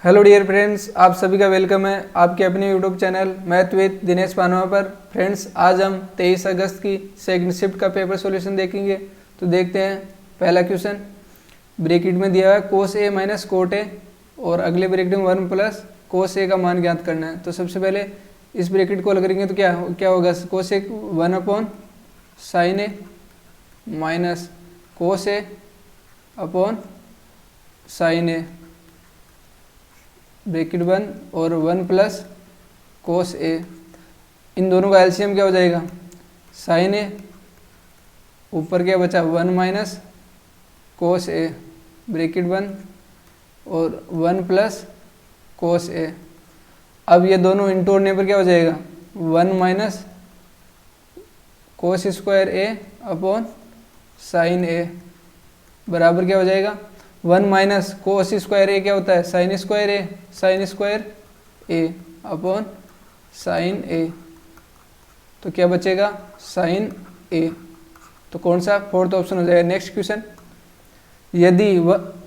Hello dear friends, आप सभी का वेलकम है आपके अपने YouTube channel math with Dinesh Panwa पर। फ्रेंड्स, आज हम 23 अगस्त की सेकंड शिफ्ट का पेपर सॉल्यूशन देखेंगे। तो देखते हैं पहला क्वेश्चन। ब्रैकेट में दिया है कोस ए माइनस कोट ए और अगले ब्रैकेट में 1 प्लस कोस ए का मान ज्ञात करना है। तो सबसे पहले इस ब्रैकेट को अलग करेंगे तो क्या होगा, कोस ए 1 sign A minus cos A upon sine A bracket बंद और 1 प्लस कोस ए। इन दोनों का एलसीएम क्या हो जाएगा, साइन ए ऊपर क्या बचा 1 माइनस कोस ए ब्रैकेट बंद और 1 प्लस कोस ए। अब ये दोनों इंटू होने पर क्या हो जाएगा 1 माइनस कोस स्क्वायर ए अपॉन साइन ए बराबर क्या हो जाएगा 1 माइनस कोस स्क्वायर ए क्या होता है साइन स्क्वायर ए अपॉन साइन ए। तो क्या बचेगा साइन ए। तो कौन सा फोर्थ ऑप्शन हो जाएगा। नेक्स्ट क्वेश्चन, यदि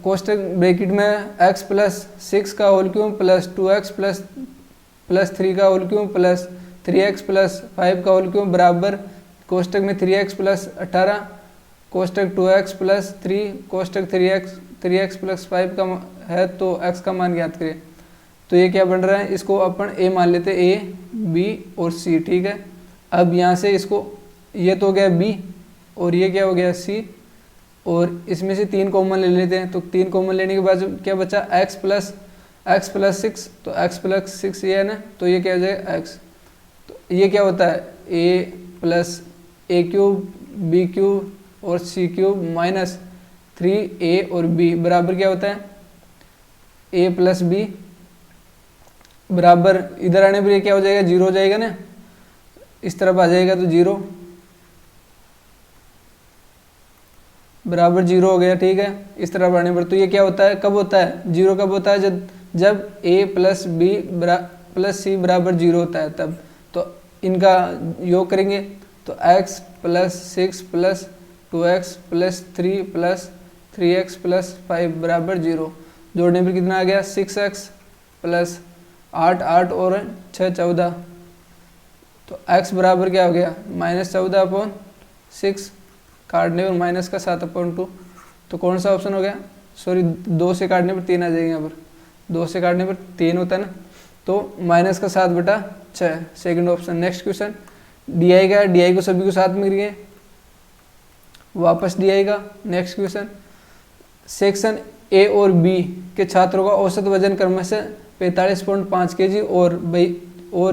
कोष्टक ब्रैकेट में x प्लस 6 का whole cube plus 2x plus 3 का whole cube plus 3x plus 5 का होल क्यूब बराबर कोष्टक में 3x plus 18 कोष्टक 2x plus 3 कोष्टक 3x plus 5 का है तो x का मान ज्ञात करें। तो ये क्या बन रहा है, इसको अपन a मान लेते हैं, a b और c। ठीक है, अब यहाँ से इसको ये तो हो गया b और ये क्या हो गया c और इसमें से 3 कॉमन ले लेते हैं। तो 3 कॉमन लेने के बाद क्या बचा x प्लस 6। तो x प्लस 6 ये है ना, तो ये क्या हो जाएगा x। तो ये क्या होता है a plus a cube b cube और c क्यूब माइनस 3a और b बराबर क्या होता है a प्लस b बराबर इधर आने पर ये क्या हो जाएगा 0 हो जाएगा ना, इस तरफ आ जाएगा तो 0 बराबर 0 हो गया। ठीक है, इस तरफ आने पर तो ये क्या होता है, कब होता है 0 कब होता है जब a plus b plus c बराबर 0 होता है तब। तो इनका योग करेंगे तो x plus 6 plus 2x plus 3 plus 3x plus 5 बराबर 0। जोड़ने पर कितना आ गया 6x प्लस 8 और 6 14। तो x बराबर क्या हो गया -14 अपॉन 6, काटने पर माइनस का 7/2। तो कौन सा ऑप्शन हो गया, सॉरी 2 से काटने पर 3 आ जाएगा, यहाँ पर 2 से काटने पर 3 होता है ना, तो माइनस का 7/6 second option. Next question, D का डी को सभी को साथ में करिए वापस डी का। नेक्स्ट क्वेश्चन, सेक्शन ए और बी के छात्रों का औसत वजन क्रम से 45.5 kg और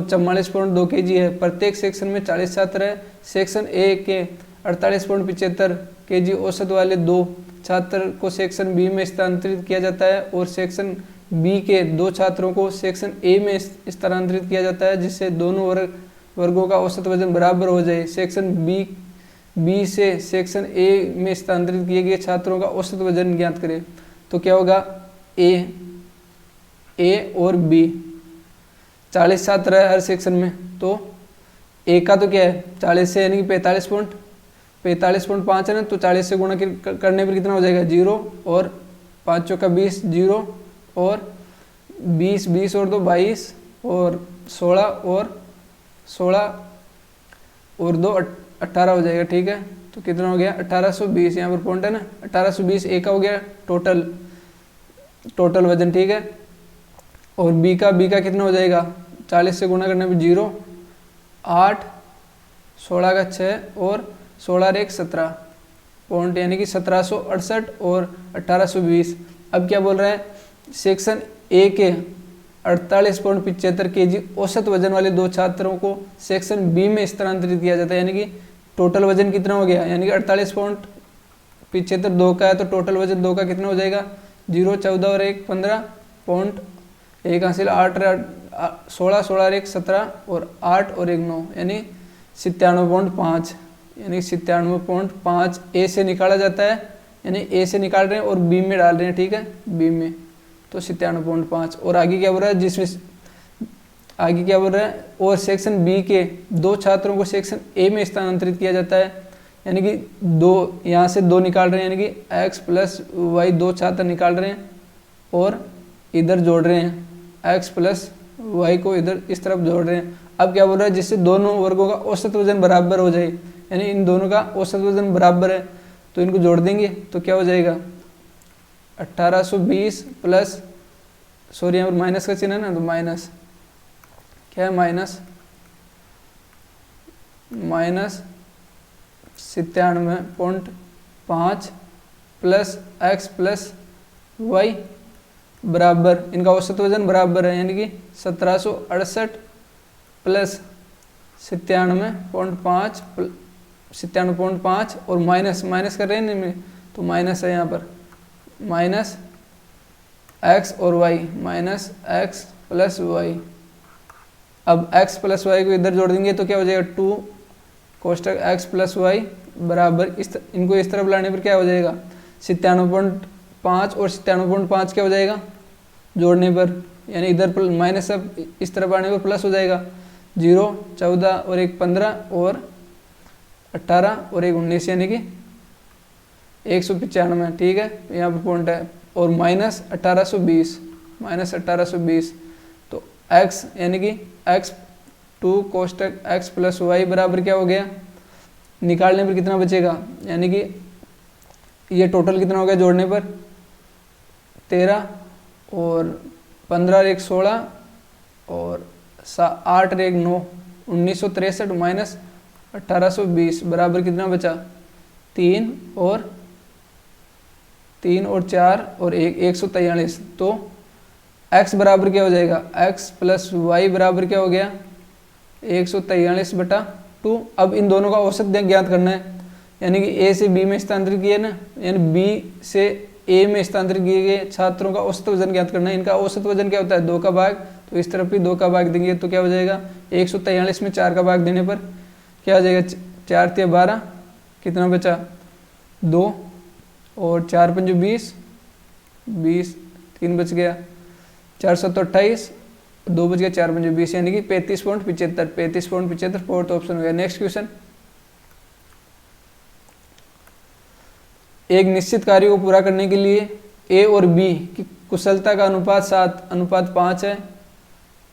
44.2 kg है। प्रत्येक सेक्शन में 40 छात्र है। सेक्शन ए के 48.75 kg औसत वाले 2 छात्र को सेक्शन बी में स्थानांतरित किया जाता है और सेक्शन बी के 2 छात्रों को सेक्शन ए में स्थानांतरित किया जाता है, जिससे दोनों वर्गों का औसत वजन बराबर हो जाए। सेक्शन बी से सेक्शन ए में स्थानांतरित किए गए छात्रों का औसत वजन ज्ञात करें। तो क्या होगा ए और बी 40 छात्र है हर सेक्शन में, तो ए का तो क्या है 40 से यानी कि 45.5 है ना, तो 40 से गुणा करने पर कितना हो जाएगा 0 और 5 चौका 20 0 और 20 और 2 22 और 16 और 2 18 हो जाएगा। ठीक है, तो कितना हो गया 1820, यहाँ पर पॉइंट है ना 1820 ए का हो गया टोटल वजन। ठीक है, और बी का कितना हो जाएगा 40 से गुणा करने पर 0 8 16 का 6 और 16 और 1 17 पॉइंट, यानी कि 1768 और 1820। अब क्या बोल रहा है, सेक्शन ए के 48.75 kg औसत वजन वाले 2 छात्रों को सेक्शन बी में स्थानांतरित किया जाता है, यानी कि टोटल वजन कितना हो गया, यानी कि 48.75 2 का है, तो टोटल वजन 2 का कितना हो जाएगा 0 14 और 1 15 पॉइंट 1 हासिल 8 16 और 1 17 और 8 और 1 9, यानी 97.5, यानी 97.5 ए से निकाला जाता है, यानी ए से निकाल रहे हैं और बी में डाल रहे हैं। ठीक है, बी में तो 97.5। और आगे क्या बोल रहा है, और सेक्शन बी के 2 छात्रों को सेक्शन ए में स्थानांतरित किया जाता है, यानी कि 2 यहाँ से 2 निकाल रहे हैं, यानी कि x प्लस वाई 2 छात्र निकाल रहे हैं और इधर जोड़ रहे हैं, x प्लस वाई को इधर इस तरफ जोड़ रहे हैं। अब क्या बोल रहा है, जिससे दोनों वर्गों का औसत वजन बराबर हो जाए, यानी इन दोनों का औसत वजन बराबर है तो इनको जोड़ देंगे तो क्या हो जाएगा 1820 प्लस, सॉरी यहाँ पर माइनस का चिन्ह है ना, तो माइनस क्या है, minus 97.5 plus x plus y बराबर, इनका औसत वजन बराबर है, यानी कि 1768 प्लस 97.5 और माइनस कर रहे हैं इनमें, तो माइनस है यहाँ पर, माइनस x और y, minus x plus y. अब x प्लस वाई को इधर जोड़ देंगे तो क्या हो जाएगा 2 कोष्टक x प्लस वाई बराबर, इनको इस तरफ लाने पर क्या हो जाएगा 97.5 और 97.5 क्या हो जाएगा जोड़ने पर, यानी इधर माइनस, अब इस तरफ आने पर प्लस हो जाएगा। 0 14 और 1 15 और 18 और 1 19, यानी कि 195, ठीक है, यहाँ पर पॉइंट है। और माइनस 1820 तो x यानी कि x 2 कोष्टक x प्लस वाई बराबर क्या हो गया, निकालने पर कितना बचेगा, यानी कि ये टोटल कितना हो गया जोड़ने पर 13 और 15 और 1 16 और 8 और 1 9, 1963 माइनस 1820 बराबर कितना बचा 3 और 4 और 1 143। तो x बराबर क्या हो जाएगा, x प्लस वाई बराबर क्या हो गया 143/2। अब इन दोनों का औसत ज्ञात करना है, यानी कि a से b में स्थानांतरित किए ना, यानी b से a में स्थानांतरित किए गए छात्रों का औसत वजन ज्ञात करना है। इनका औसत वजन क्या होता है 2 का भाग, तो इस तरफ भी 2 का भाग देंगे तो क्या हो जाएगा 143 में 4 का भाग देने पर क्या हो जाएगा 4 3 12, कितना बचा 2 और 4 5 20, 3 बच गया, 4 7 28, 2 बच गया, 4 5 20, यानी कि 35.75 फोर्थ ऑप्शन हो गया। नेक्स्ट क्वेश्चन, एक निश्चित कार्य को पूरा करने के लिए ए और बी की कुशलता का अनुपात 7:5 है।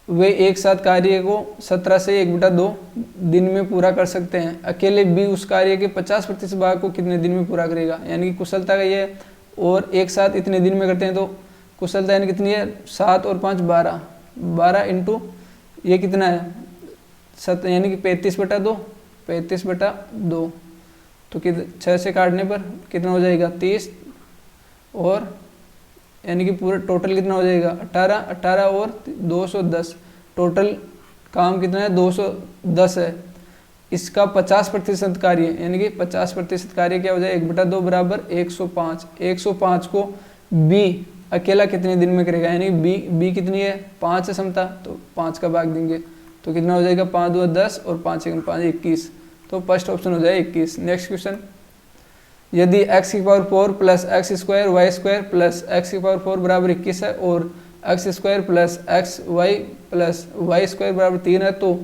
वे एक साथ कार्य को 17 से 1/2 दिन में पूरा कर सकते हैं। अकेले बी उस कार्य के 50% भाग को कितने दिन में पूरा करेगा, यानी कि कुशलता का ये है, और एक साथ इतने दिन में करते हैं तो कुशलता यानी कितनी है 7 और 5 12 इंटू ये कितना है 7, यानी कि 35/2 तो 6 से काटने पर कितना हो जाएगा 30, और यानी कि पूरा टोटल कितना हो जाएगा 18 और 210, टोटल काम कितना है 210 है। इसका 50% कार्य, यानी कि 50% कार्य क्या हो जाए 1/2 बराबर 105। 105 को बी अकेला कितने दिन में करेगा, यानी बी कितनी है 5 है क्षमता, तो 5 का भाग देंगे तो कितना हो जाएगा 5 2 10 और 5 1 5 21, तो फर्स्ट ऑप्शन हो जाए 21। नेक्स्ट क्वेश्चन, यदि x⁴ plus x² y² plus x⁴ बराबर 21 है और x² plus xy plus y² बराबर 3 है तो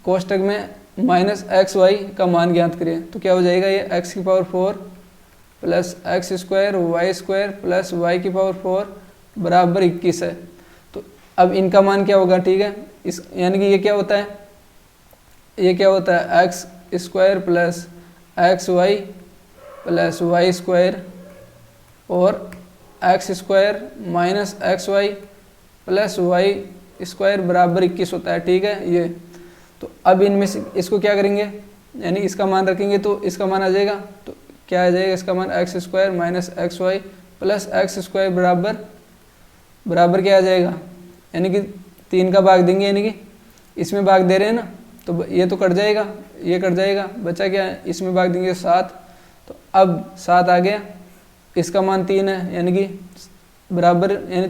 कोष्टक में माइनस xy का मान ज्ञात करें। तो क्या हो जाएगा ये x⁴ plus x² y² plus y⁴ बराबर 21 है। तो अब इनका मान क्या होगा, ठीक है, इस यानी कि ये क्या होता है x² plus xy plus y² और x² minus xy plus y² बराबर 21 होता है, ठीक है ये। तो अब इनमें से इसको क्या करेंगे, यानी इसका मान रखेंगे तो इसका मान आ जाएगा, तो क्या आ जाएगा इसका मान x² minus xy plus x² बराबर क्या आ जाएगा, यानी कि 3 का भाग देंगे, यानी कि इसमें भाग दे रहे हैं ना, तो ये तो कट जाएगा, ये कट जाएगा, बचा क्या है, इसमें भाग देंगे 7, तो अब 7 आ गया, इसका मान 3 है, यानी कि बराबर, यानी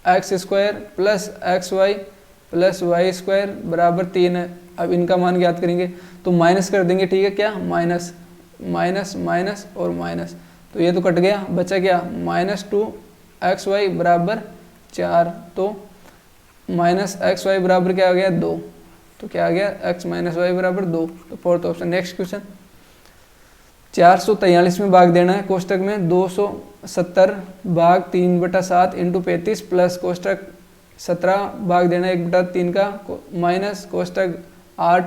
x² plus xy plus y² बराबर 3 है। अब इनका मान ज्ञात करेंगे तो माइनस कर देंगे, ठीक है, क्या माइनस माइनस माइनस और माइनस, तो ये तो कट गया, बचा क्या -2xy बराबर 4, तो -xy बराबर क्या आ गया 2, तो क्या आ गया x - y बराबर 2, तो फोर्थ ऑप्शन। नेक्स्ट क्वेश्चन, 443 में भाग देना है कोष्टक में 270 भाग 3/7 इंटू 35 प्लस कोष्टक 17 भाग देना है 1/3 का माइनस कोष्टक 8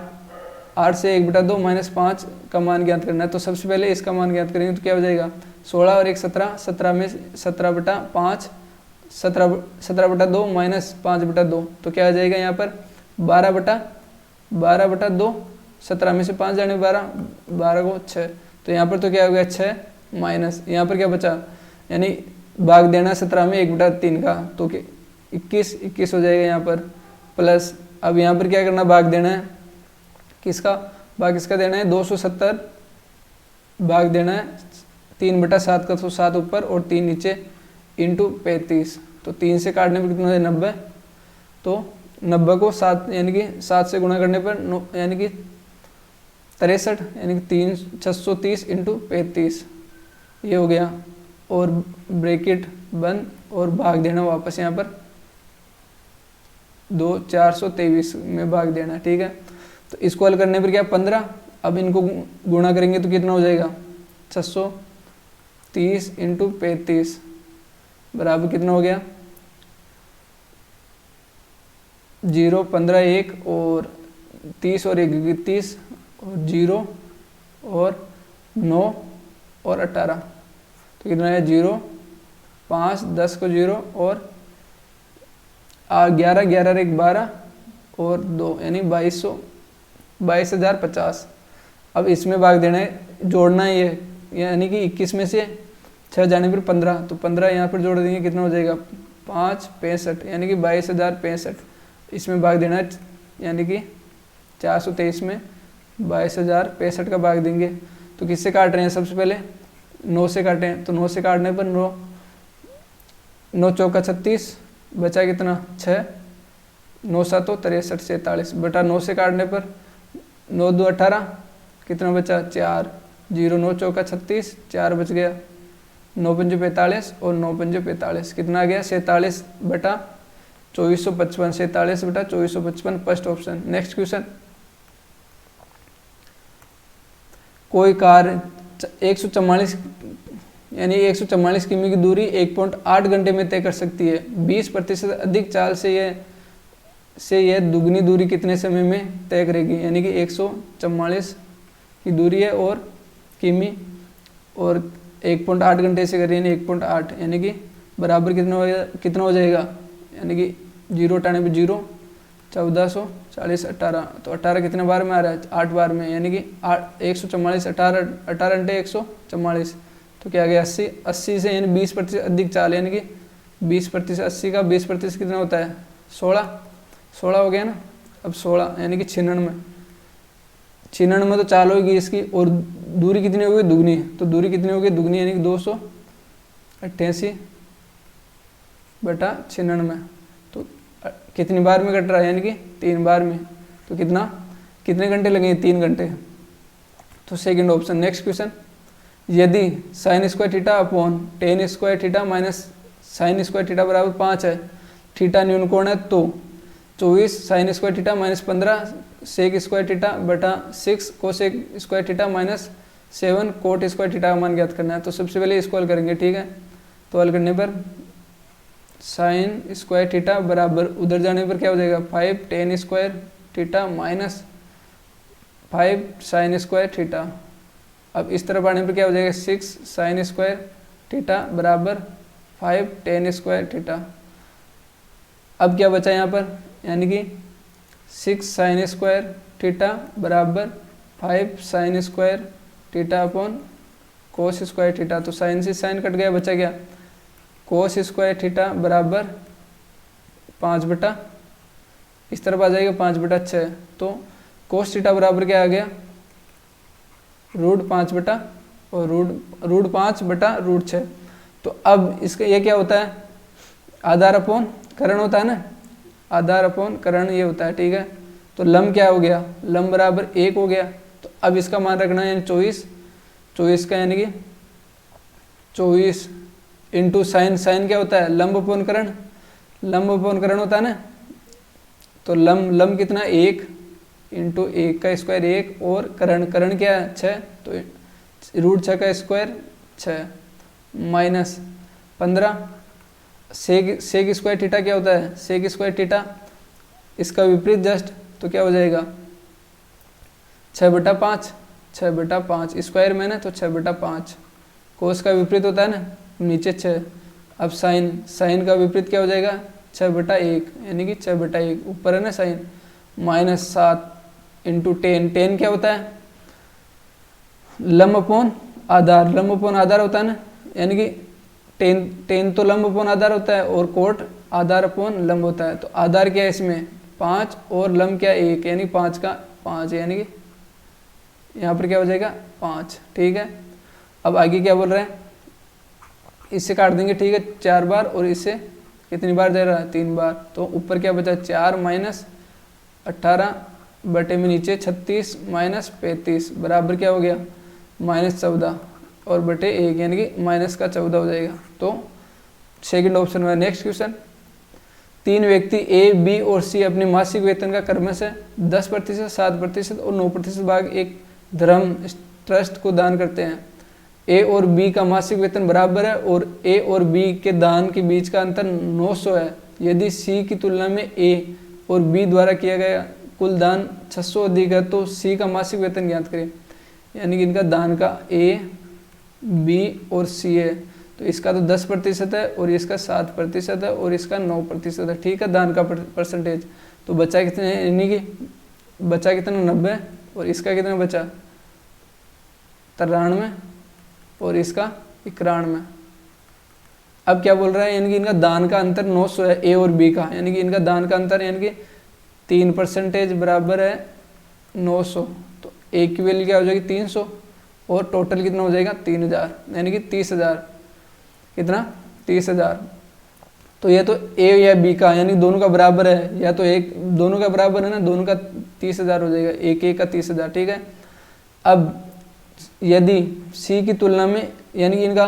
से 1/2 माइनस 5 का मान ज्ञात करना है। तो सबसे पहले इसका मान ज्ञात करेंगे तो क्या हो जाएगा 16 और 1 17, 17 में 17/5 17/2 माइनस 5/2 तो क्या आ जाएगा यहाँ पर 12/2 17 में से 5 जाने 12 को 6 तो यहाँ पर तो क्या हो गया 6 माइनस यहाँ पर क्या बचा यानी भाग देना 17 में 1/3 का तो 21 हो जाएगा यहाँ पर प्लस अब यहाँ पर क्या करना भाग देना है किसका भाग किसका देना है 270 भाग देना है 3/7 का तो 7 ऊपर और 3 नीचे इंटू 35 तो 3 से काटने पर कितना है 90 तो 90 को 7 यानी कि 7 से गुणा करने पर यानी कि 63 यानी कि 630 इंटू 35 ये हो गया और ब्रैकेट बंद और भाग देना वापस यहाँ पर 423 में भाग देना ठीक है। तो इसको हल करने पर क्या 15 अब इनको गुणा करेंगे तो कितना हो जाएगा 630 इंटू 35 बराबर कितना हो गया 0 15 1 और 30 और 1 30 और 0 और 9 और 18 तो कितना है 0 5 10 को 0 और 11 11 1 12 और 2 यानी 22,050। अब इसमें भाग देना है जोड़ना है ये यानी कि 21 में से 6 जाने पर 15 तो 15 यहाँ पर जोड़ देंगे कितना हो जाएगा 5 65 यानी कि 22,065 इसमें भाग देना है यानी कि 423 में 22,065 का भाग देंगे तो किससे काट रहे हैं सबसे पहले 9 से काटे हैं तो 9 से काटने पर 9 चौका 36 बचा कितना 6 9 7 63 47 बटा 9 से काटने पर 9 2 18 कितना बचा 4 0 9 चौका 36 4 बच गया 9 5 45 और 9 5 45 कितना आ गया 47 बटा 2455 47 बटा 2455 फर्स्ट ऑप्शन। नेक्स्ट क्वेश्चन कोई कार 144 यानी 144 किमी की दूरी 1.8 घंटे में तय कर सकती है 20% अधिक चाल से यह दुगनी दूरी कितने समय में तय करेगी यानी कि 144 की दूरी है और किमी और 1.8 घंटे से कर रही है यानी 1.8 यानी कि बराबर कितना हो जाएगा यानी कि 0 हटाने पर 0 1440 18 तो 18 कितने बार में आ रहा है 8 बार में यानी कि 144 18 घंटे 144 तो क्या आ गया 80 से यानी 20% अधिक चाल यानी कि 20% 80 का 20% कितना होता है 16 हो गया ना। अब 16 यानी कि 96 तो चाल होगी इसकी और दूरी कितनी होगी दुगनी तो दूरी कितनी होगी दुगनी यानी कि 288 बटा 96 तो कितनी बार में कट रहा है यानी कि 3 बार में तो कितने घंटे लगेंगे 3 घंटे तो सेकंड ऑप्शन। नेक्स्ट क्वेश्चन यदि sine square theta upon tan square theta minus sine square theta बराबर 5 है थीटा न्यून कोण है तो 24 sine square theta minus 15 sec square theta बटा 6 cosec square theta minus 7 cot square theta का मान ज्ञात करना है। तो सबसे पहले इसको हल करेंगे ठीक है। तो हल करने पर साइन स्क्वायर थीटा बराबर उधर जाने पर क्या हो जाएगा 5 ten square theta minus 5 sign square theta. अब इस तरफ आने पर क्या हो जाएगा 6 साइन स्क्वायर थीटा बराबर 5 टेन स्क्वायर थीटा। अब क्या बचा यहाँ पर यानी कि 6 साइन स्क्वायर थीटा बराबर 5 sign square theta upon cos square theta. तो साइन से साइन कट गया बचा क्या कोस स्क्वायर थीटा बराबर 5 बटा इस तरफ आ जाएगा 5/6 तो कोस थीटा बराबर क्या आ गया √5 बटा और √5 बटा √6। तो अब इसका ये क्या होता है आधार अपॉन करण होता है ना आधार अपॉन करण ये होता है ठीक है। तो लंब क्या हो गया लंब बराबर 1 हो गया। तो अब इसका मान रखना है यानी 24 का यानी कि 24 इंटू साइन क्या होता है लंब अपॉन करण होता है ना। तो लंब कितना 1 इंटू 1 का स्क्वायर 1 और करण क्या है 6 तो रूट 6 का square 6 minus 15 sec square theta क्या होता है, सेक स्क्वायर थीटा इसका विपरीत जस्ट, तो क्या हो जाएगा 6/5, 6/5 स्क्वायर में ना, तो 6/5 कोस का विपरीत होता है ना नीचे 6। अब साइन का विपरीत क्या हो जाएगा 6/1 यानी कि 6/1 ऊपर है ना साइन, माइनस 7 इंटू 10 क्या होता है लंब अपॉन आधार, लंब अपॉन आधार होता है ना, यानी कि 10 तो लंब अपॉन आधार होता है और कोट आधार अपॉन लंब होता है। तो आधार क्या है इसमें 5 और लंब क्या 1 यानी 5 का 5 यानी कि यहाँ पर क्या हो जाएगा 5। ठीक है, अब आगे क्या बोल रहे हैं, इससे काट देंगे। ठीक है, 4 बार और इससे कितनी बार जा रहा है 3 बार, तो ऊपर क्या बचा 4 माइनस 18 बटे में नीचे 36 माइनस 35 बराबर क्या हो गया -14 और बटे 1 यानी कि माइनस का 14 हो जाएगा। तो सेकंड ऑप्शन में। नेक्स्ट क्वेश्चन, 3 व्यक्ति ए, बी और सी अपने मासिक वेतन का क्रमशः 10%, 7% और 9% भाग एक धर्म ट्रस्ट को दान करते हैं। ए और बी का मासिक वेतन बराबर है और ए और बी के दान के बीच का अंतर 900 है। यदि सी की तुलना में ए और बी द्वारा किया गया कुल दान 600 अधिक है तो सी का मासिक वेतन ज्ञात करें। यानी कि इनका दान का ए, बी और सी है, तो इसका तो 10% है और इसका 7% है और इसका 9% है। ठीक है, दान का परसेंटेज। तो बचा कितने है, यानी कि बचा कितना 90 और इसका कितना बचा 93 और इसका 91। अब क्या बोल रहा है, यानी कि इनका दान का अंतर 900 है ए और बी का, यानी कि इनका दान का अंतर यानी कि 3% बराबर है 900, तो ए की वैल्यू क्या हो जाएगी 300 और टोटल कितना हो जाएगा 3000 यानी कि 30,000। कितना 30,000। तो ये तो ए या बी का यानी दोनों का बराबर है, या तो एक दोनों का बराबर है ना, दोनों का 30,000 हो जाएगा, एक एक का 30,000। ठीक है, अब यदि सी की तुलना में यानी कि इनका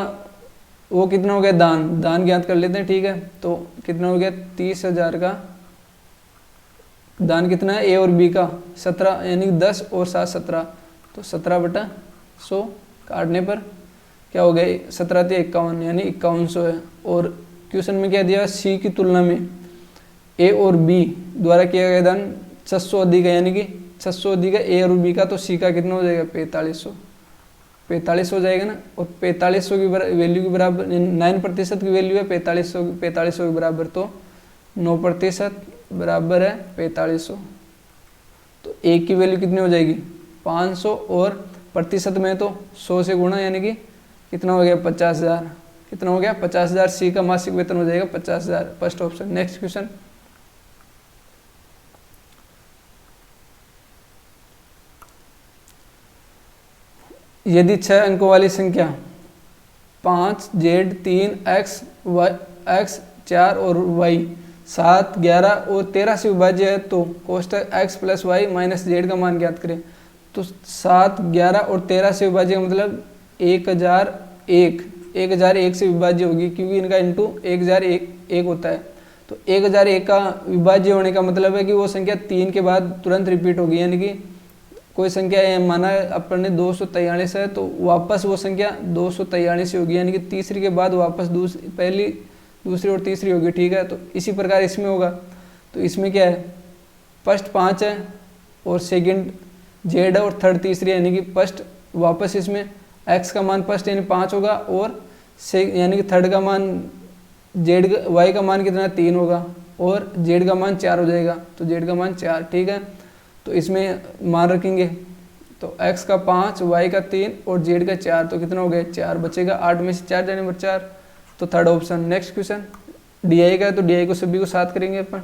वो कितना हो गया दान ज्ञात कर लेते हैं। ठीक है, तो कितना हो गया 30,000 का दान कितना है ए और बी का 17 यानी 10 और 7 17, तो 17/100 काटने पर क्या हो गया 17 × 51 यानी 5100 है। और क्वेश्चन में क्या दिया, सी की तुलना में ए और बी द्वारा किया गया दान 600 अधिक है, यानी कि 600 अधिक है ए और बी का, तो सी का कितना हो जाएगा 4500 हो जाएगा ना। और 4500 की वैल्यू के बराबर 9% की वैल्यू है 4500 के बराबर, तो 9% बराबर है 4500। तो ए की वैल्यू कितनी हो जाएगी 500 और प्रतिशत में तो 100 से गुणा यानी कि कितना हो गया 50,000। कितना हो गया 50,000। सी का मासिक वेतन हो जाएगा 50,000, फर्स्ट ऑप्शन। नेक्स्ट क्वेश्चन, यदि 6 अंकों वाली संख्या 5, Z, 3, X, 4 और Y 7, 11 और 13 से विभाज्य है तो कोष्टक X + Y - Z का मान ज्ञात करें। तो 7, 11 और 13 से विभाज्य मतलब 1001 से विभाज्य होगी, क्योंकि इनका इंटू 1001 होता है। तो 1001 का विभाज्य होने का मतलब है कि वो संख्या 3 के बाद तुरंत रिपीट होगी, यानी कि कोई संख्या माना अपन ने 243 है तो वापस वो संख्या 243 होगी, यानी कि तीसरी के बाद वापस पहली, दूसरी और तीसरी होगी। ठीक है, तो इसी प्रकार इसमें होगा। तो इसमें क्या है, फर्स्ट 5 है और सेकंड Z है और थर्ड तीसरी, यानी कि फर्स्ट वापस इसमें X का मान फर्स्ट यानी 5 होगा और यानी कि थर्ड का मान Y का मान कितना 3 होगा और Z का मान 4 हो जाएगा, तो Z का मान 4। ठीक है, तो इसमें मान रखेंगे तो X का 5, Y का 3 और Z का 4, तो कितना हो गया 4 बचेगा। 8 में से 4 जाने पर 4, तो third option. Next question, DI का है तो DI को सभी को साथ करेंगे अपन।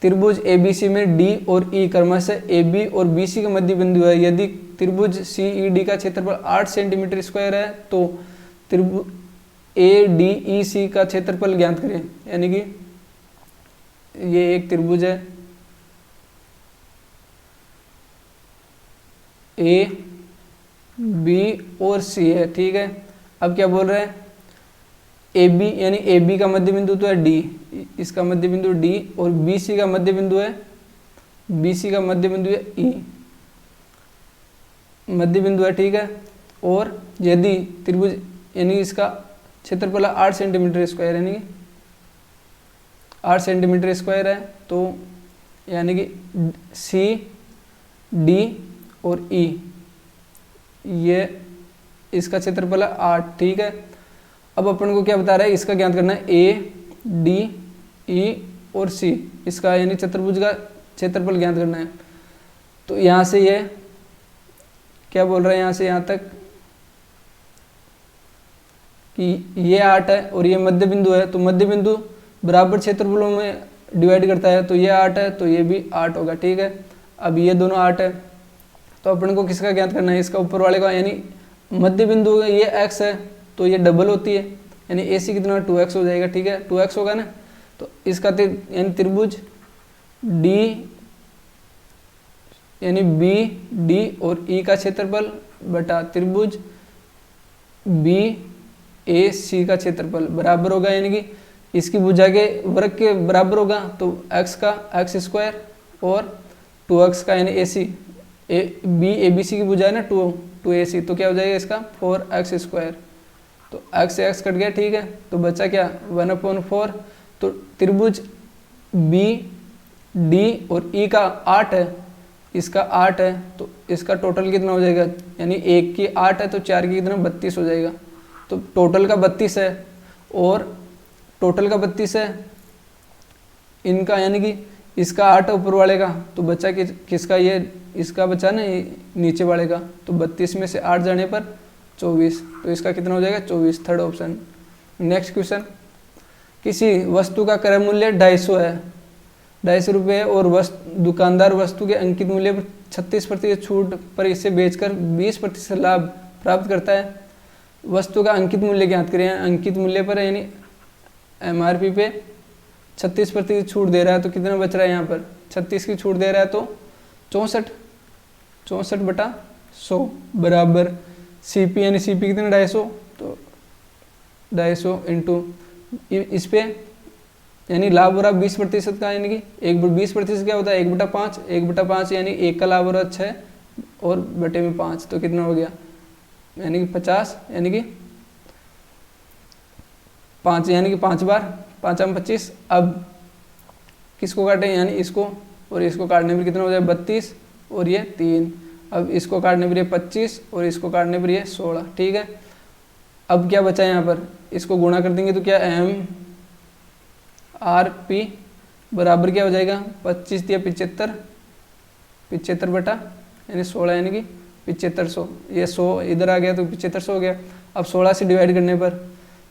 त्रिभुज ABC में D और E क्रमशः AB और BC का मध्य बिंदु है। यदि त्रिभुज CED का क्षेत्रफल 8 सेंटीमीटर स्क्वायर है तो त्रिभुज ADEC का क्षेत्रफल ज्ञात करें। यानी कि ये एक त्रिभुज है A, B और C है। ठीक है, अब क्या बोल रहे हैं, AB यानी AB का मध्य बिंदु तो है D, इसका मध्य बिंदु D और BC का मध्य बिंदु है, BC का मध्य बिंदु है E। मध्य बिंदु है, ठीक है। और यदि त्रिभुज यानी इसका क्षेत्रफल 8 सेंटीमीटर स्क्वायर यानी 8 सेंटीमीटर स्क्वायर है, तो यानी कि सी डी और ई ये इसका क्षेत्रफल है 8, ठीक है। अब अपन को क्या बता रहा है, इसका ज्ञात करना है ए डी ई और सी, इसका यानी चतुर्भुज का क्षेत्रफल ज्ञात करना है। तो यहाँ से ये क्या बोल रहा है, यहाँ से यहाँ तक कि ये 8 है और ये मध्य बिंदु है, तो मध्य बिंदु बराबर क्षेत्रफलों में डिवाइड करता है, तो ये 8 है तो ये भी 8 होगा, ठीक है। अब ये दोनों 8 है, तो अपन को किसका ज्ञात करना है, इसका ऊपर वाले का, यानी मध्य बिंदु ये x है तो ये डबल होती है, यानी ए सी कितना 2x हो जाएगा, ठीक है। 2x होगा ना, तो इसका यानी त्रिभुज डी यानी बी डी और ई का क्षेत्रफल बटा त्रिभुज बी ए सी का क्षेत्रफल बराबर होगा, यानी कि इसकी भुजा के वर्ग के बराबर होगा, तो x का x स्क्वायर और 2x का यानी ए C B A B C की भुजा है ना 2 ए सी, तो क्या हो जाएगा इसका 4x स्क्वायर, तो x से x कट गया, ठीक है। तो बचा क्या 1/4, तो त्रिभुज बी डी और ई का 8 है, इसका 8 है, तो इसका टोटल कितना हो जाएगा, यानी एक की 8 है तो 4 की कितना 32 हो जाएगा, तो टोटल का 32 है और टोटल का 32 है इनका, यानी कि इसका 8 ऊपर वाले का, तो बचा कि किसका ये इसका बचा ना नीचे वाले का, तो 32 में से 8 जाने पर 24, तो इसका कितना हो जाएगा 24, थर्ड ऑप्शन। नेक्स्ट क्वेश्चन, किसी वस्तु का क्रय मूल्य 250 है, 250 रुपये और दुकानदार वस्तु के अंकित मूल्य पर 36% छूट पर इसे बेचकर 20% लाभ प्राप्त करता है। वस्तु का अंकित मूल्य ज्ञात करें, अंकित मूल्य पर यानी MRP पे 36% छूट दे रहा है, तो कितना बच रहा है यहाँ पर 36 की छूट दे रहा है, तो 64/100 बराबर CP यानी CP कितना 250, तो 250 इंटू इस पे यानी लाभ हो रहा 20% का, यानी कि 20% क्या होता है 1/5, 1/5 यानी 1 का लाभ हो रहा 6 और बटे में 5, तो कितना हो गया यानी कि 50, यानी कि 5 यानी कि 5 बार 5 में 25। अब किसको काटें, यानी इसको और इसको काटने पर कितना हो जाए 32 और ये 3, अब इसको काटने पर ये 25 और इसको काटने पर ये 16, ठीक है। अब क्या बचा है यहाँ पर, इसको गुणा कर देंगे तो क्या MRP बराबर क्या हो जाएगा 25 दिया 75 बटा यानी 16 यानी कि 7500, ये 100 इधर आ गया तो 7500 हो गया। अब 16 से डिवाइड करने पर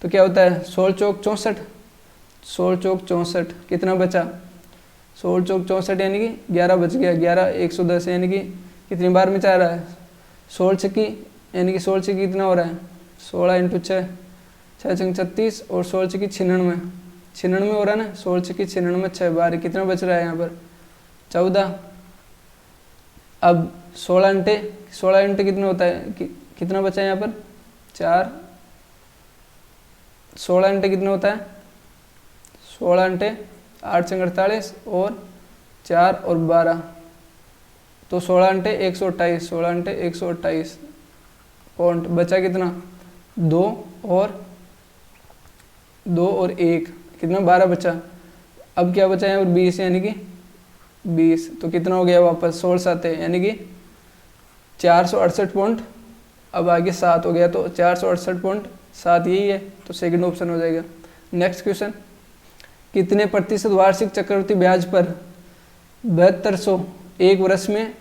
तो क्या होता है 16 चौक 64, 16 चौक 64 कितना बचा 16 चौक 64 यानी कि 11 बच गया, 11 110 यानी कि कितनी बार में चाह रहा है 16 छक्की यानी कि 16 छक्की कितना हो रहा है 16 इंटू 6, 6 छंग 36 और 16 छक्की 96 हो रहा है ना, 16 छक्की 96 6 बार कितना बच रहा है यहाँ पर 14। अब 16 इंटे कितना होता है कितना बचा है यहाँ पर 4, 16 इंटे कितना होता है 16 इंटे 8 छंग 48 और 4 और 12, तो 16 इंटे 128, 16 इंटे 128 पॉइंट बचा कितना 2 और 1 कितना 12 बचा। अब क्या बचा है और 20 यानी कि 20, तो कितना हो गया वापस 16 7 है यानी कि 468 पॉइंट, अब आगे 7 हो गया तो 468.7 यही है, तो सेकंड ऑप्शन हो जाएगा। नेक्स्ट क्वेश्चन, कितने प्रतिशत वार्षिक चक्रवृद्धि ब्याज पर 7200 एक वर्ष में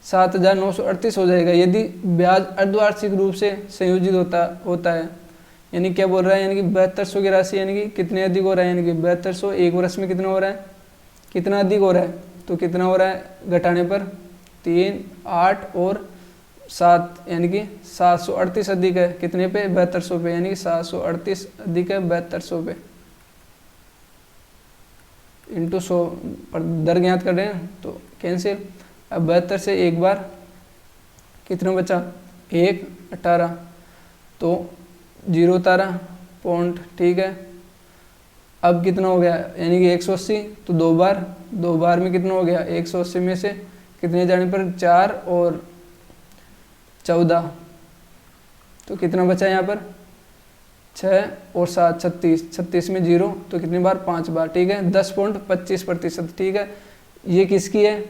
7938 हो जाएगा यदि ब्याज अर्धवार्षिक रूप से संयोजित होता है। यानी क्या बोल रहा है, यानी कि 7200 की राशि यानी कि कितने अधिक हो रहा है, यानी कि 7200 एक वर्ष में कितना हो रहा है, कितना अधिक हो रहा है, तो कितना हो रहा है घटाने पर 3 8 और 7 यानी कि 738 अधिक है कितने पे 7200 पे, यानी कि 738 अधिक है 7200 पे इंटू 100 पर दर ज्ञात कर रहे हैं तो कैंसिल। अब 72 से एक बार कितना बचा 1 18, तो 0 उतारा पॉइंट, ठीक है। अब कितना हो गया यानी कि 180, तो दो बार में कितना हो गया 180 में से कितने जाने पर 4 और 14, तो कितना बचा यहाँ पर 6 और 7 36, 36 में 0 तो कितनी बार 5 बार, ठीक है 10.25%, ठीक है। ये किसकी है,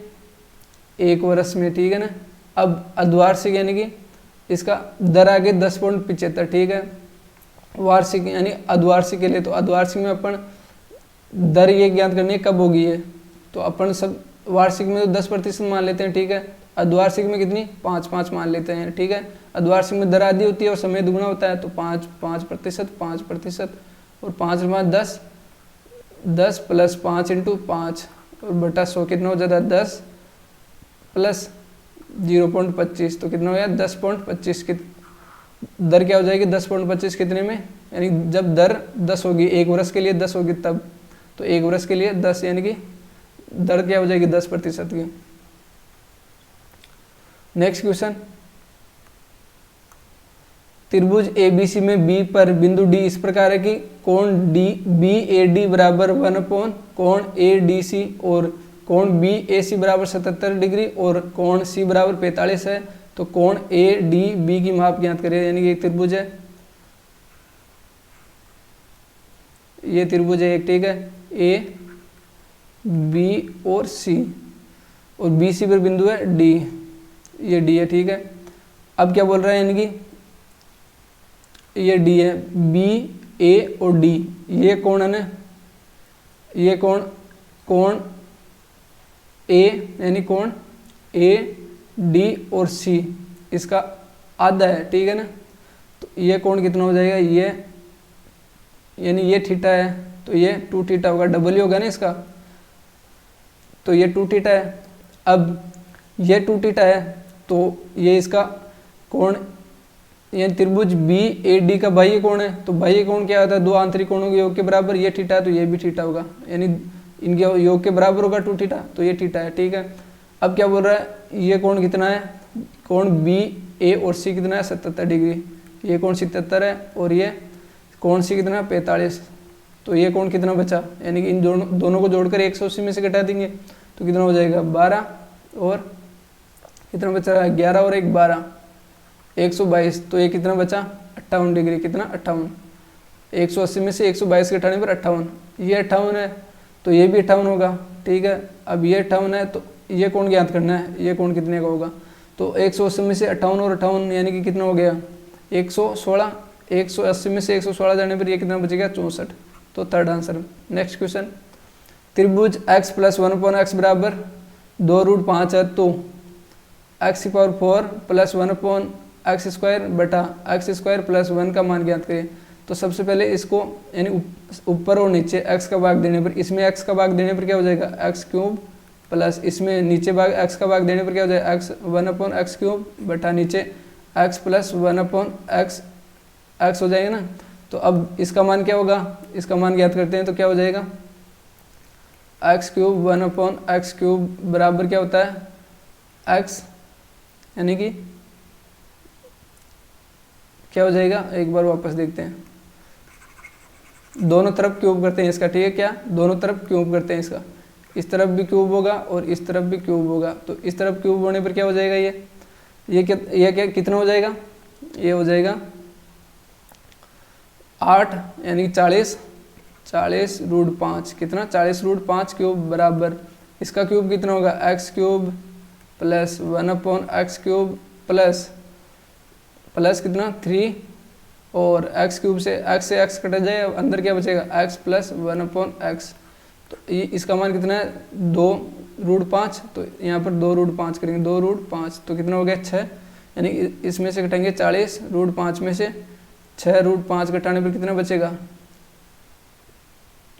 1 वर्ष में, ठीक है ना। अब अर्धवार्षिक यानी कि इसका दर आगे 10.75, ठीक है। वार्षिक यानी अर्धवार्षिक के लिए, तो अर्धवार्षिक में अपन दर ये ज्ञात करनी है कब होगी ये, तो अपन सब वार्षिक में तो 10% मान लेते हैं, ठीक है। अर्धवार्षिक में कितनी 5 मान लेते हैं, ठीक है। अर्धवार्षिक में दर आधी होती है और समय दुगुना होता है, तो 5% और 5 में 10 + 5 × 5 और बटा 100 कितना हो जाता है 10 + 0.25, तो कितना हो गया 10.25 की दर क्या हो जाएगी 10.25 कितने में, यानी जब दर 10 होगी 1 वर्ष के लिए 10 होगी तब, तो 1 वर्ष के लिए 10 यानी कि दर क्या हो जाएगी 10% की। नेक्स्ट क्वेश्चन, त्रिभुज ABC में B पर बिंदु D इस प्रकार है कि कोण BAD बराबर 1 कोण ADC और कोण BAC बराबर 77 डिग्री और कोण C बराबर 45 है, तो कोण ADB की माप ज्ञात करें। यानी कि एक त्रिभुज है, ये त्रिभुज है एक, ठीक है, A B और C और BC पर बिंदु है D, ये D है, ठीक है। अब क्या बोल रहा है, यानी कि ये D है, B A और D ये कोण है ना, ये कोण A यानी कोण AD और C इसका आधा है, ठीक है ना। तो ये कोण कितना हो जाएगा, ये यानी ये थीटा है तो ये 2 थीटा होगा, डबल ही होगा ना इसका, तो ये 2 थीटा है। अब ये 2 थीटा है तो ये इसका कोण यानी त्रिभुज BAD का बाह्य कोण है, तो बाह्य कोण क्या होता है 2 आंतरिक कोणों के योग के बराबर, ये थीटा है तो ये भी थीटा होगा, यानी इनके योग के बराबर होगा 2 थीटा, तो ये थीटा है, ठीक है। अब क्या बोल रहा है, ये कोण कितना है, कोण BA और C कितना है 77 डिग्री, ये कोण 77 है और ये कोण C कितना है 45, तो ये कोण कितना बचा, यानी कि इन दोनों को जोड़कर 180 में से घटा देंगे तो कितना हो जाएगा 12 और कितना बचा है 11 और 1 12 122, तो ये कितना बचा 58 डिग्री, कितना 58, 180 में से 122 के घटाने पर 58, ये 58 है तो ये भी 58 होगा, ठीक है। अब ये 58 है तो ये कोण ज्ञात करना है, ये कोण कितने का होगा, तो 180 में से 58 और 58 यानी कि कितना हो गया 116, 180 में से 116 जाने पर ये कितना बचेगा 64, तो थर्ड आंसर। नेक्स्ट क्वेश्चन, त्रिभुज x + 1/x बराबर 2√5 है, तो x⁴ + 1/x² बटा x² + 1 का मान ज्ञात करें। तो सबसे पहले इसको यानी ऊपर और नीचे x का भाग देने पर, इसमें x का भाग देने पर क्या हो जाएगा x³ प्लस इसमें नीचे भाग x का भाग देने पर क्या हो जाएगा 1/x³ बटा नीचे x + 1/x हो जाएगा ना। तो अब इसका मान क्या होगा, इसका मान ज्ञात करते हैं तो क्या हो जाएगा x³ 1/x³ बराबर क्या होता है x, यानी कि क्या हो जाएगा, एक बार वापस देखते हैं, दोनों तरफ क्यूब करते हैं इसका, ठीक है, क्या दोनों तरफ क्यूब करते हैं इसका, इस तरफ भी क्यूब होगा और इस तरफ भी क्यूब होगा, तो इस तरफ क्यूब होने पर क्या हो जाएगा ये क्या कितना हो जाएगा, ये हो जाएगा 8 यानी 40√5 कितना 40√5 क्यूब बराबर इसका क्यूब कितना होगा x³ + 1/x³ प्लस कितना 3 और x³ से x कटा जाए, अंदर क्या बचेगा x + 1/x, तो ये इसका मान कितना है 2√5, तो यहाँ पर 2√5 करेंगे 2√5 तो कितना हो गया 6, यानी इसमें से घटाएंगे 40√5 में से 6√5 घटाने पर कितना बचेगा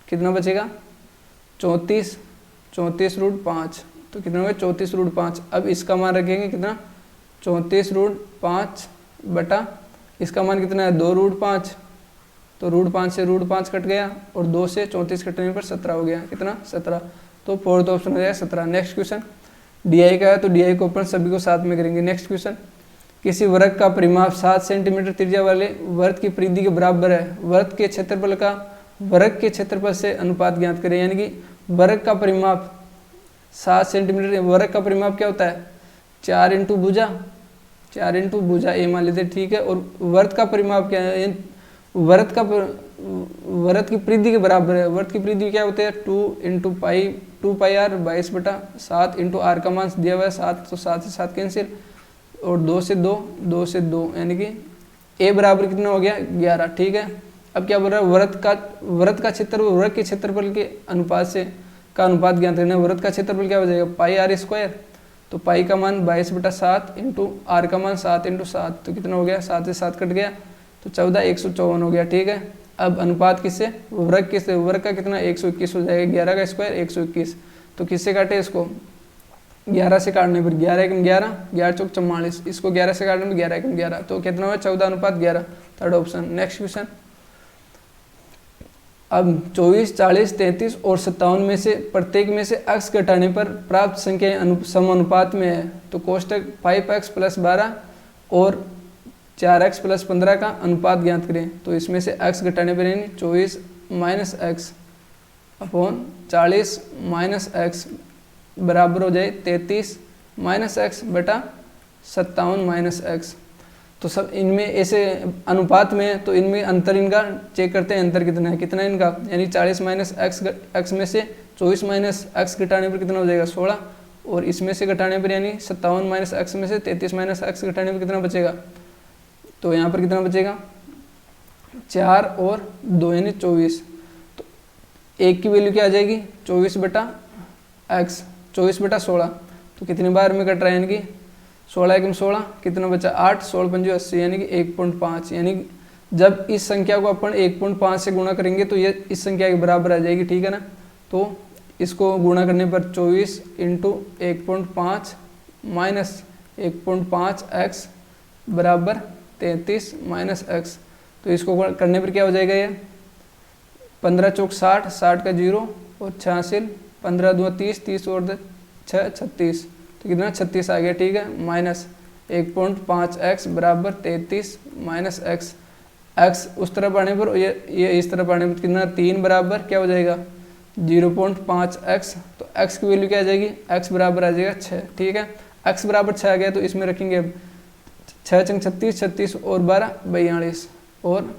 34√5, तो कितना हो गया 34√5। अब इसका मान रखेंगे कितना 34√5 बटा इसका मान कितना है 2√5, तो √5 से √5 कट गया और 2 से 34 कटने पर 17 हो गया, कितना 17, तो फोर्थ ऑप्शन हो जाएगा 17। नेक्स्ट क्वेश्चन, DI का है तो DI को अपन सभी को साथ में करेंगे। नेक्स्ट क्वेश्चन, किसी वर्ग का परिमाप 7 सेंटीमीटर त्रिज्या वाले वर्ग की परिधि के बराबर है, वर्ग के क्षेत्रफल का वर्ग के क्षेत्रफल से अनुपात ज्ञात करें। यानी कि वर्ग का परिमाप 7 सेंटीमीटर, वर्ग का परिमाप क्या होता है 4 × भुजा, 4 इंटू भुजा ए मान लेते, ठीक है। और वर्त का परिमाप क्या है, वर्त की परिधि के बराबर है। वर्त की परिधि क्या होती है, 2 into pi 2 pi r 22/7 into r का मान दिया हुआ है 7, तो 7 से 7 कैंसिल, और 2 से 2 यानी कि ए बराबर कितना हो गया 11, ठीक है। अब क्या बोल रहा है, वृत्त का क्षेत्रफल वृत्त के क्षेत्रफल के अनुपात से का अनुपात ज्ञात करना है। वृत्त का क्षेत्रफल क्या हो जाएगा, पाई आर स्क्वायर, तो पाई का मान 22/7 इंटू आर का मान 7 इंटू 7, तो कितना हो गया, 7 से 7 कट गया, तो 14 154 हो गया, ठीक है। अब अनुपात किससे, वर्ग किससे, वर्ग का कितना 121 हो जाएगा, 11 का स्क्वायर 121, तो किससे काटे इसको, 11 से काटने पर 11 एकम 11, 11 चौक 44, इसको 11 से काटने पर 11 एकम 11, तो कितना हुआ 14:11, थर्ड ऑप्शन। नेक्स्ट क्वेश्चन, अब 24, 40, 33 और 57 में से प्रत्येक में से x घटाने पर प्राप्त संख्या समानुपात में है, तो कोष्टक 5x + 12 और 4x + 15 का अनुपात ज्ञात करें। तो इसमें से x घटाने पर यानी 24 - x अपॉन 40 - x बराबर हो जाए 33 - x बटा 57 - x। तो सब इनमें ऐसे अनुपात में है, तो इनमें अंतर इनका चेक करते हैं, अंतर कितना है, कितना है इनका, यानी 40 - x में से 24 - x घटाने पर कितना हो जाएगा 16, और इसमें से घटाने पर यानी 57 - x में से 33 - x घटाने पर कितना बचेगा, तो यहाँ पर कितना बचेगा 4 और 2 यानी 24, तो 1 की वैल्यू क्या आ जाएगी 24/x 24/16, तो कितनी बार में कट रहा है, यानी कि 16 एकम 16 कितना बचा 8, 16 पंजे 80 यानी कि 1.5, यानी जब इस संख्या को अपन 1.5 से गुणा करेंगे तो ये इस संख्या के बराबर आ जाएगी, ठीक है ना। तो इसको गुणा करने पर 24 × 1.5 माइनस 1.5x बराबर 33 - x, तो इसको करने पर क्या हो जाएगा, ये 15 चौक 60, 60 का 0 और 66, 15 दूना 30, 30 और 6 36, तो कितना 36 आ गया, ठीक है। माइनस 1.5x बराबर 33 - x, x उस तरफ आने पर ये इस तरफ आने पर कितना 3 बराबर क्या हो जाएगा 0.5x, तो x की वैल्यू क्या आ जाएगी, x बराबर आ जाएगा 6, ठीक है। x बराबर 6 आ गया, तो इसमें रखेंगे अब 6 × 36, 36 और 12 42, और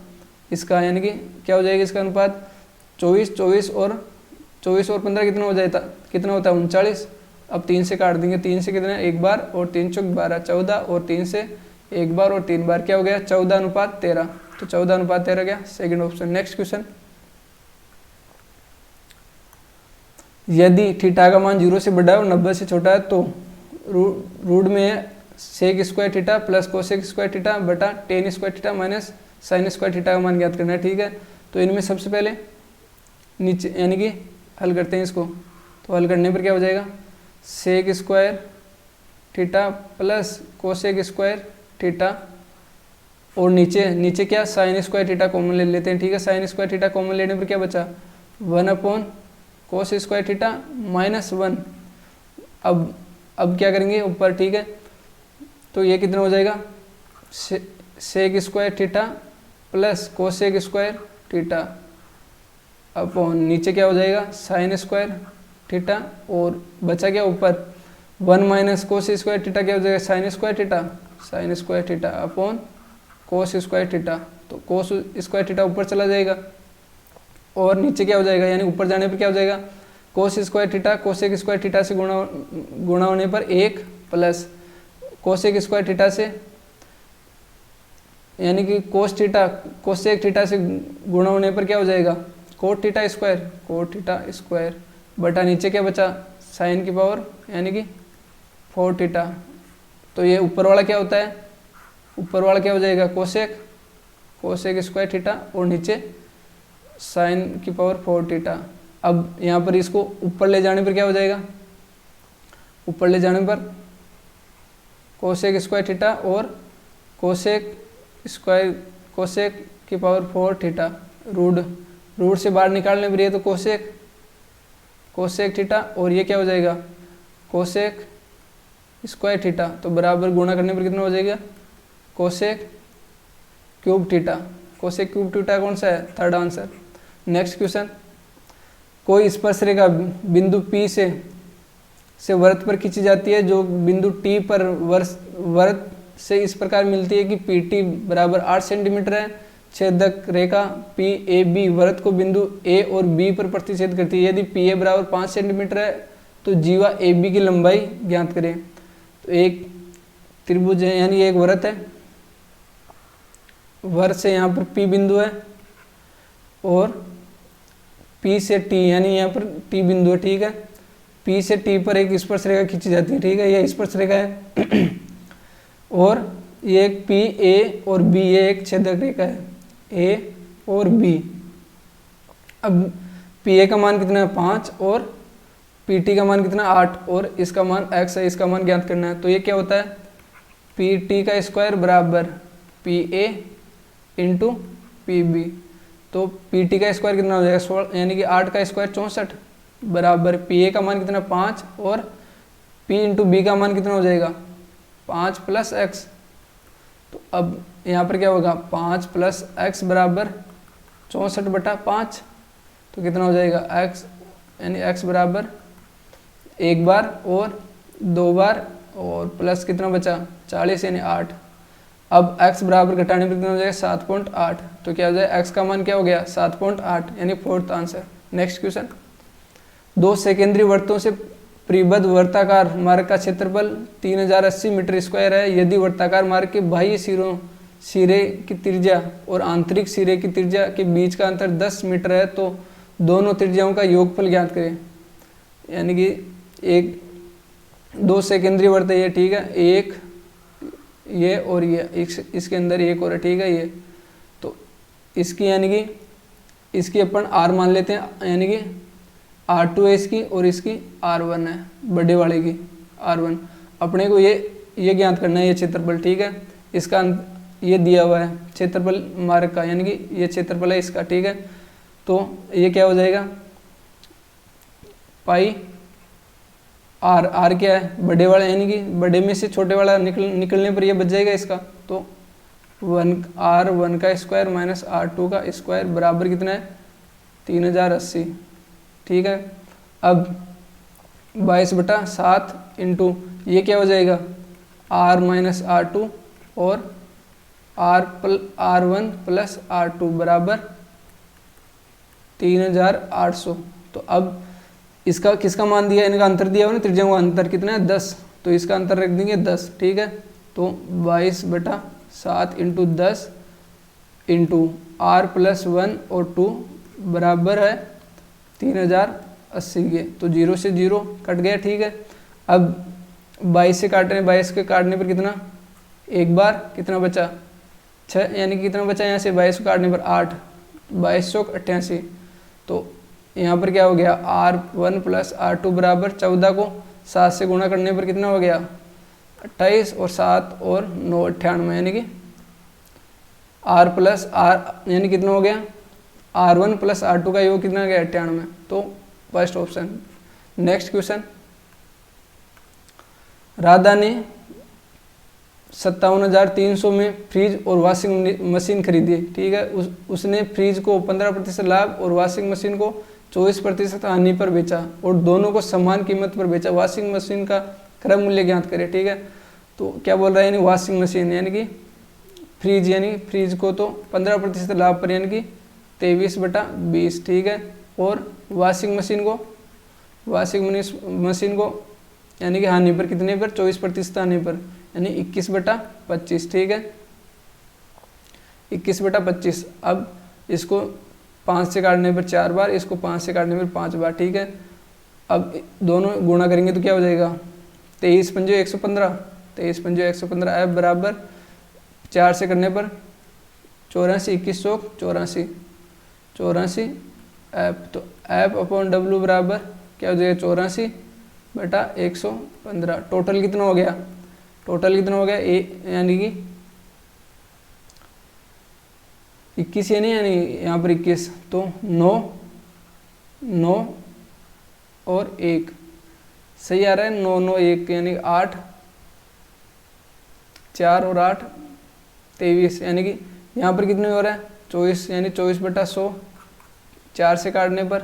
इसका यानी कि क्या हो जाएगा इसका अनुपात 24, 24 और 15 कितना हो जाता, कितना होता है 39। अब 3 से काट देंगे, 3 से कितना एक बार और 3 चौक 12, 14 और 3 से एक बार और 3 बार क्या हो गया 14:13, तो 14:13 गया, सेकंड ऑप्शन। नेक्स्ट क्वेश्चन, यदि थीटा का मान 0 से बड़ा है और 90 से छोटा है तो रूट में है sec² theta plus cosec² theta बटा tan² theta minus sin² theta का मान ज्ञात करना है, ठीक है। तो इनमें सबसे पहले नीचे यानी कि हल करते हैं इसको, तो हल करने पर क्या हो जाएगा sec² theta plus cosec² theta, और नीचे क्या sin² थीटा कॉमन ले लेते हैं, ठीक है। sin² थीटा कॉमन लेने पर क्या बचा 1/cos² थीटा माइनस 1। अब क्या करेंगे ऊपर, ठीक है, तो ये कितना हो जाएगा sec² theta plus cosec² theta upon नीचे क्या हो जाएगा sin² थीटा, और बचा क्या ऊपर 1 - cos² थीटा क्या हो जाएगा sin² theta upon cos² theta, तो cos² थीटा ऊपर चला जाएगा, और नीचे क्या हो जाएगा यानी ऊपर जाने पर क्या हो जाएगा cos² थीटा cosec² थीटा से गुणा होने पर 1 प्लस cosec² थीटा से यानी कि cosec थीटा से गुणा होने पर क्या हो जाएगा cot थीटा स्क्वायर बटा नीचे क्या बचा sin की पावर यानी कि 4 थीटा। तो ये ऊपर वाला क्या होता है, ऊपर वाला क्या हो जाएगा cosec² थीटा और नीचे sin की पावर 4 थीटा। अब यहाँ पर इसको ऊपर ले जाने पर क्या हो जाएगा, ऊपर ले जाने पर cosec² थीटा और cosec की पावर 4 थीटा, रूट से बाहर निकालने पर ये तो cosec थीटा और ये क्या हो जाएगा cosec² थीटा, तो बराबर गुणा करने पर कितना हो जाएगा cosec³ थीटा। cosec³ थीटा कौन सा है, थर्ड आंसर। नेक्स्ट क्वेश्चन, कोई स्पर्श रेखा बिंदु P से वृत्त पर खींची जाती है जो बिंदु T पर से इस प्रकार मिलती है कि पी टी बराबर 8 सेंटीमीटर है। छेदक रेखा पी ए बी वृत्त को बिंदु ए और बी पर प्रतिच्छेद करती है। यदि पी ए बराबर 5 सेंटीमीटर है तो जीवा ए बी की लंबाई ज्ञात करें। तो एक त्रिभुज है यानी एक वृत्त है, वृत्त से यहाँ पर पी बिंदु है और पी से टी यानी यहाँ पर टी बिंदु है, ठीक है। पी से टी पर एक स्पर्श रेखा खींची जाती है, ठीक है, यह स्पर्श रेखा है और ये एक पी ए और बी, ये एक छेदक रेखा है ए और बी। अब पी ए का मान कितना है 5 और पी टी का मान कितना 8 और इसका मान x है, इसका मान ज्ञात करना है। तो ये क्या होता है पी टी का स्क्वायर बराबर P A into P B. तो पी टी का स्क्वायर कितना हो जाएगा 16 यानी कि 8 का स्क्वायर 64 बराबर पी ए का मान कितना 5 और पी इंटू बी का मान कितना हो जाएगा 5 प्लस एक्स। तो अब यहाँ पर क्या होगा 5 प्लस एक्स बराबर 64/5। तो कितना हो जाएगा x यानी x बराबर 1 बार और 2 बार और प्लस कितना बचा 40 यानी 8। अब x बराबर घटाने पर कितना हो जाएगा 7.8। तो क्या हो जाएगा x का मान क्या हो गया 7.8 यानी फोर्थ आंसर। नेक्स्ट क्वेश्चन, दो सेकेंद्रीय वृत्तों से परिबद्ध वर्ताकार मार्ग का क्षेत्रफल 3080 मीटर स्क्वायर है। यदि वर्ताकार मार्ग के बाह्य सिरे की त्रिज्या और आंतरिक सिरे की त्रिज्या के बीच का अंतर 10 मीटर है तो दोनों त्रिज्याओं का योगफल ज्ञात करें। यानी कि एक दो सेकेंद्रीय वृत्त है ये, ठीक है, एक ये और ये, इसके अंदर एक और है, ठीक है ये। तो इसकी यानी कि इसकी अपन r मान लेते हैं यानी कि R2 है इसकी और इसकी R1 है, बड़े वाले की R1। अपने को ये ज्ञात करना है ये क्षेत्रफल, ठीक है। इसका ये दिया हुआ है क्षेत्रफल मार्ग का यानी कि ये क्षेत्रफल है इसका, ठीक है। तो ये क्या हो जाएगा पाई R क्या है बड़े वाला यानी कि बड़े में से छोटे वाला निकलने पर ये बच जाएगा इसका। तो 1 का स्क्वायर माइनस R2 का स्क्वायर बराबर कितना है 3080, ठीक है। अब 22/7 इंटू ये क्या हो जाएगा R माइनस R2 और R1 प्लस R2 बराबर 3800। तो अब इसका किसका मान दिया इनका अंतर दिया हुआ ना त्रिज्या का अंतर कितना है 10। तो इसका अंतर रख देंगे 10, ठीक है। तो 22/7 इंटू 10 इंटू R प्लस 1 और 2 बराबर है 3080 के। तो 0 से 0 कट गया, ठीक है। अब 22 से काट रहे हैं, 22 के काटने पर कितना एक बार कितना बचा 6 यानी कि कितना बचा यहाँ से 22 को काटने पर 8, 2288। तो यहाँ पर क्या हो गया R1 प्लस R2 बराबर 14 को 7 से गुणा करने पर कितना हो गया 28 और 7 और 9 98 यानी कि R प्लस R यानी कितना हो गया R1 प्लस R2 का योग कितना गया 98। तो first option. Next question, Radha ने 57,300 में फ्रिज और वॉशिंग मशीन खरीदी, ठीक है। उसने फ्रिज को 15% लाभ और वॉशिंग मशीन को 24% हानि पर बेचा और दोनों को समान कीमत पर बेचा। वॉशिंग मशीन का क्रम मूल्य ज्ञात करें, ठीक है। तो क्या बोल रहा है यानी वॉशिंग मशीन यानी कि फ्रिज यानी फ्रिज को तो 15% लाभ पर यानी कि 23/20, ठीक है। और वॉशिंग मशीन को यानी कि हानि पर कितने पर 24% हानि पर यानी 21/25, ठीक है 21/25। अब इसको 5 से काटने पर 4 बार, इसको 5 से काटने पर 5 बार, ठीक है। अब दोनों गुणा करेंगे तो क्या हो जाएगा 23 पंजे 115, 23 पंजे 115 F बराबर 4 से करने पर 84, 21 84 F। तो F अपॉन W बराबर क्या हो जाएगा 84/115। टोटल कितना हो गया यानी कि 21 यानी यहाँ पर 21। तो 9 और 1 सही आ रहा है 9 9 1 यानी 8 4 और 8 23 यानी कि यहाँ पर कितने हो रहा है 24 यानी 24/100। 4 से काटने पर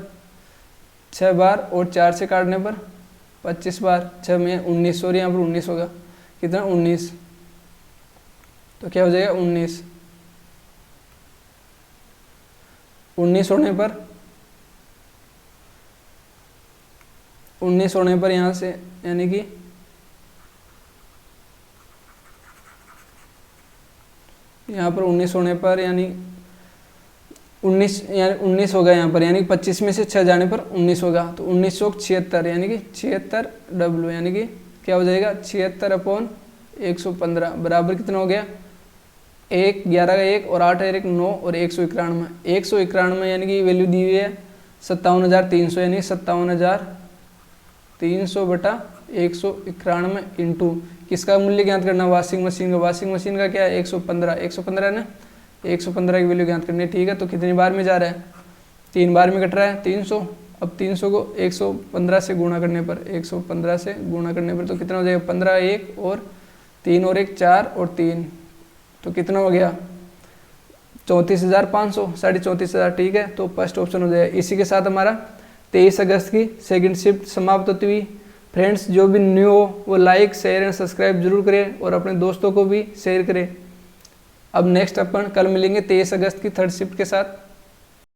6 बार और 4 से काटने पर 25 बार, 6 में 19 और यहाँ पर 19 होगा कितना 19 तो क्या हो जाएगा 19। 19 होने पर 19 होने पर यहाँ से यानी कि यहाँ पर 19 होने पर यानी 19 होगा यहाँ पर, यानी 25 में से 6 जाने पर 19 होगा। तो 19 चौक 76 यानी कि 76 डब्ल्यू, यानी कि क्या हो जाएगा 76/115 बराबर कितना हो गया 1, 11 का 1 और 8 है 1, 9 और 191। 191 यानी कि वैल्यू दी हुई है 57,300, यानी 57,300 बटा 191 इंटू किसका मूल्य ज्ञात करना, वॉशिंग मशीन का। वॉशिंग मशीन का क्या है 115, 115 ना, 115 की वैल्यू ज्ञात करनी है। ठीक है, तो कितनी बार में जा रहा है 3 बार में कट रहा है 300। अब 300 को 115 से गुणा करने पर, 115 से गुणा करने पर तो कितना हो जाएगा 15, 1 और 3 और 1 4 और 3, तो कितना हो गया 34,500, 34,500। ठीक है, तो फर्स्ट ऑप्शन हो जाएगा। इसी के साथ हमारा 23 अगस्त की सेकंड शिफ्ट समाप्त होती हुई। फ्रेंड्स जो भी न्यू हो वो लाइक शेयर एंड सब्सक्राइब जरूर करें और अपने दोस्तों को भी शेयर करें। अब नेक्स्ट अपन कल मिलेंगे 23 अगस्त की थर्ड शिफ्ट के साथ।